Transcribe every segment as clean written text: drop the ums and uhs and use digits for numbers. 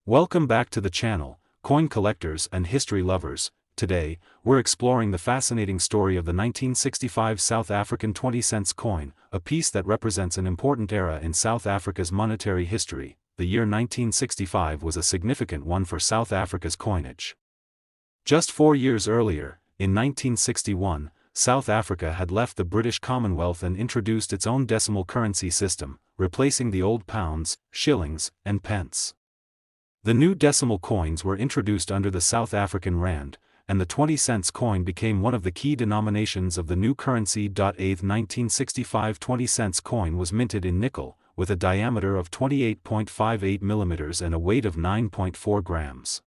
Welcome back to the channel, coin collectors and history lovers. Today, we're exploring the fascinating story of the 1965 South African 20-cent coin, a piece that represents an important era in South Africa's monetary history. The year 1965 was a significant one for South Africa's coinage. Just 4 years earlier, in 1961, South Africa had left the British Commonwealth and introduced its own decimal currency system, replacing the old pounds, shillings, and pence. The new decimal coins were introduced under the South African rand, and the 20-cent coin became one of the key denominations of the new currency. A 1965 20-cent coin was minted in nickel, with a diameter of 28.58 mm and a weight of 9.4 grams.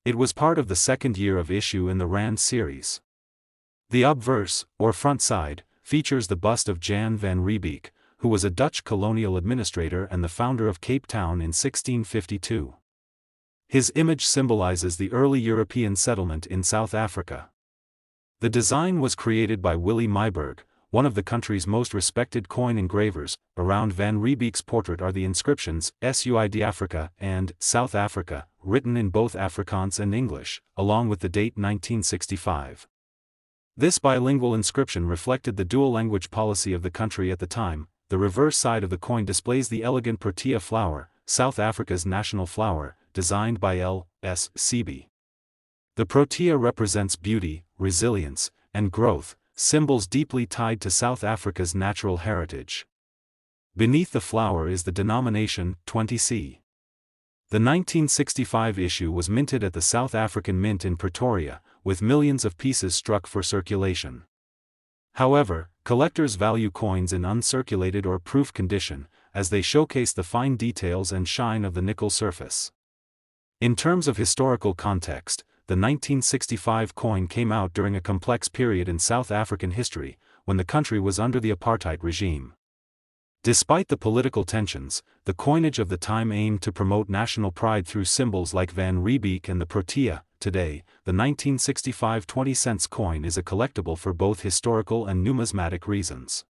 It was part of the second year of issue in the rand series. The obverse, or front side, features the bust of Jan van Riebeeck, who was a Dutch colonial administrator and the founder of Cape Town in 1652. His image symbolizes the early European settlement in South Africa. The design was created by Willie Myburgh, one of the country's most respected coin engravers. Around Van Riebeeck's portrait are the inscriptions "Suid Africa" and "South Africa," written in both Afrikaans and English, along with the date 1965. This bilingual inscription reflected the dual-language policy of the country at the time. The reverse side of the coin displays the elegant Protea flower, South Africa's national flower, designed by L.S. Seeby. The Protea represents beauty, resilience, and growth, symbols deeply tied to South Africa's natural heritage. Beneath the flower is the denomination 20C. The 1965 issue was minted at the South African Mint in Pretoria, with millions of pieces struck for circulation. However, collectors value coins in uncirculated or proof condition, as they showcase the fine details and shine of the nickel surface. In terms of historical context, the 1965 coin came out during a complex period in South African history, when the country was under the apartheid regime. Despite the political tensions, the coinage of the time aimed to promote national pride through symbols like Van Riebeeck and the Protea. Today, the 1965 20-cent coin is a collectible for both historical and numismatic reasons.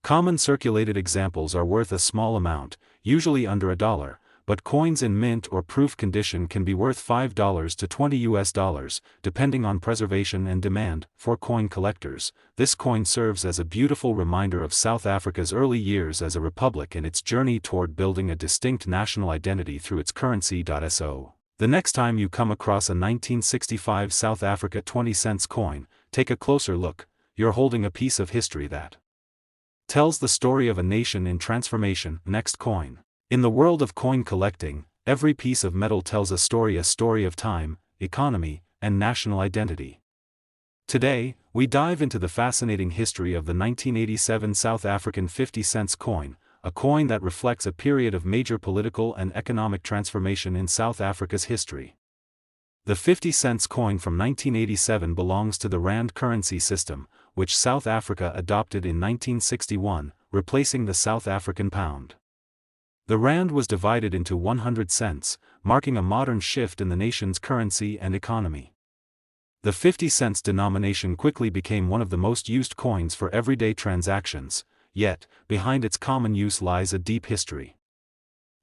Common circulated examples are worth a small amount, usually under $1, but coins in mint or proof condition can be worth $5 to $20, depending on preservation and demand. For coin collectors, this coin serves as a beautiful reminder of South Africa's early years as a republic and its journey toward building a distinct national identity through its currency. So, the next time you come across a 1965 South Africa 20-cent coin, take a closer look. You're holding a piece of history that tells the story of a nation in transformation. Next coin. In the world of coin collecting, every piece of metal tells a story of time, economy, and national identity. Today, we dive into the fascinating history of the 1987 South African 50-cent coin, a coin that reflects a period of major political and economic transformation in South Africa's history. The 50-cent coin from 1987 belongs to the rand currency system, which South Africa adopted in 1961, replacing the South African pound. The rand was divided into 100 cents, marking a modern shift in the nation's currency and economy. The 50-cent denomination quickly became one of the most used coins for everyday transactions, yet, behind its common use lies a deep history.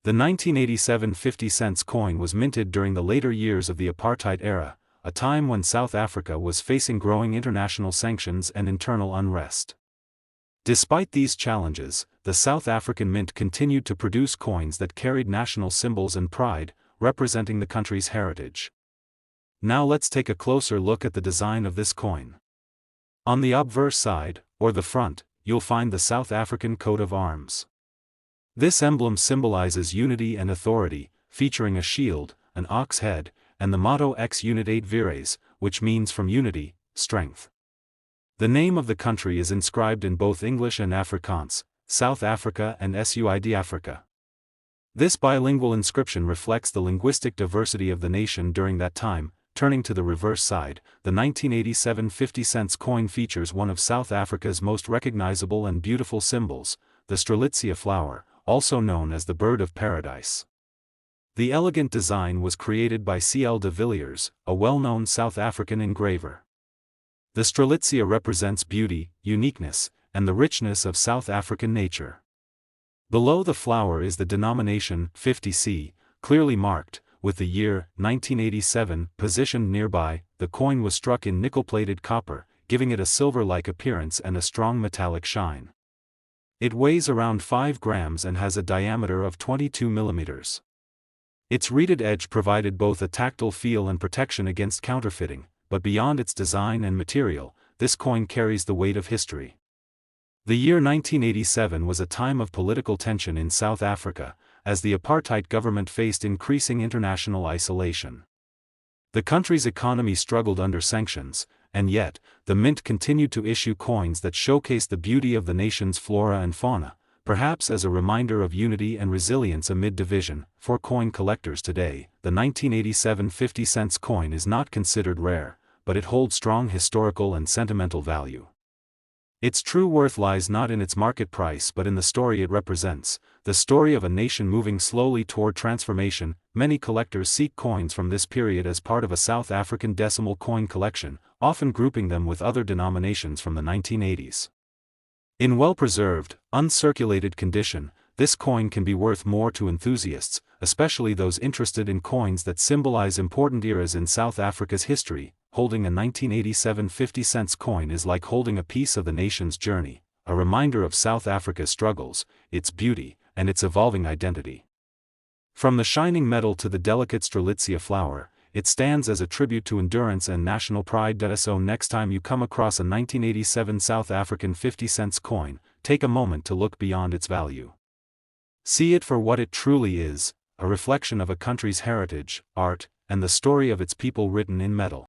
The 1987 50-cent coin was minted during the later years of the apartheid era, a time when South Africa was facing growing international sanctions and internal unrest. Despite these challenges, the South African Mint continued to produce coins that carried national symbols and pride, representing the country's heritage. Now let's take a closer look at the design of this coin. On the obverse side, or the front, you'll find the South African coat of arms. This emblem symbolizes unity and authority, featuring a shield, an ox head, and the motto Ex Unitate Vires, which means from unity, strength. The name of the country is inscribed in both English and Afrikaans, South Africa and Suid Africa. This bilingual inscription reflects the linguistic diversity of the nation during that time. Turning to the reverse side, the 1987 50-cent coin features one of South Africa's most recognizable and beautiful symbols, the Strelitzia flower, also known as the bird of paradise. The elegant design was created by C.L. de Villiers, a well-known South African engraver. The Strelitzia represents beauty, uniqueness, and the richness of South African nature. Below the flower is the denomination 50C, clearly marked, with the year 1987 positioned nearby. The coin was struck in nickel-plated copper, giving it a silver-like appearance and a strong metallic shine. It weighs around 5 grams and has a diameter of 22 millimeters. Its reeded edge provided both a tactile feel and protection against counterfeiting, but beyond its design and material, this coin carries the weight of history. The year 1987 was a time of political tension in South Africa, as the apartheid government faced increasing international isolation. The country's economy struggled under sanctions, and yet, the mint continued to issue coins that showcased the beauty of the nation's flora and fauna, perhaps as a reminder of unity and resilience amid division. For coin collectors today, the 1987 50-cent coin is not considered rare, but it holds strong historical and sentimental value. Its true worth lies not in its market price but in the story it represents, the story of a nation moving slowly toward transformation. Many collectors seek coins from this period as part of a South African decimal coin collection, often grouping them with other denominations from the 1980s. In well-preserved, uncirculated condition, this coin can be worth more to enthusiasts, especially those interested in coins that symbolize important eras in South Africa's history. Holding a 1987 50-cent coin is like holding a piece of the nation's journey, a reminder of South Africa's struggles, its beauty, and its evolving identity. From the shining metal to the delicate Strelitzia flower, it stands as a tribute to endurance and national pride. So next time you come across a 1987 South African 50-cent coin, take a moment to look beyond its value. See it for what it truly is, a reflection of a country's heritage, art, and the story of its people written in metal.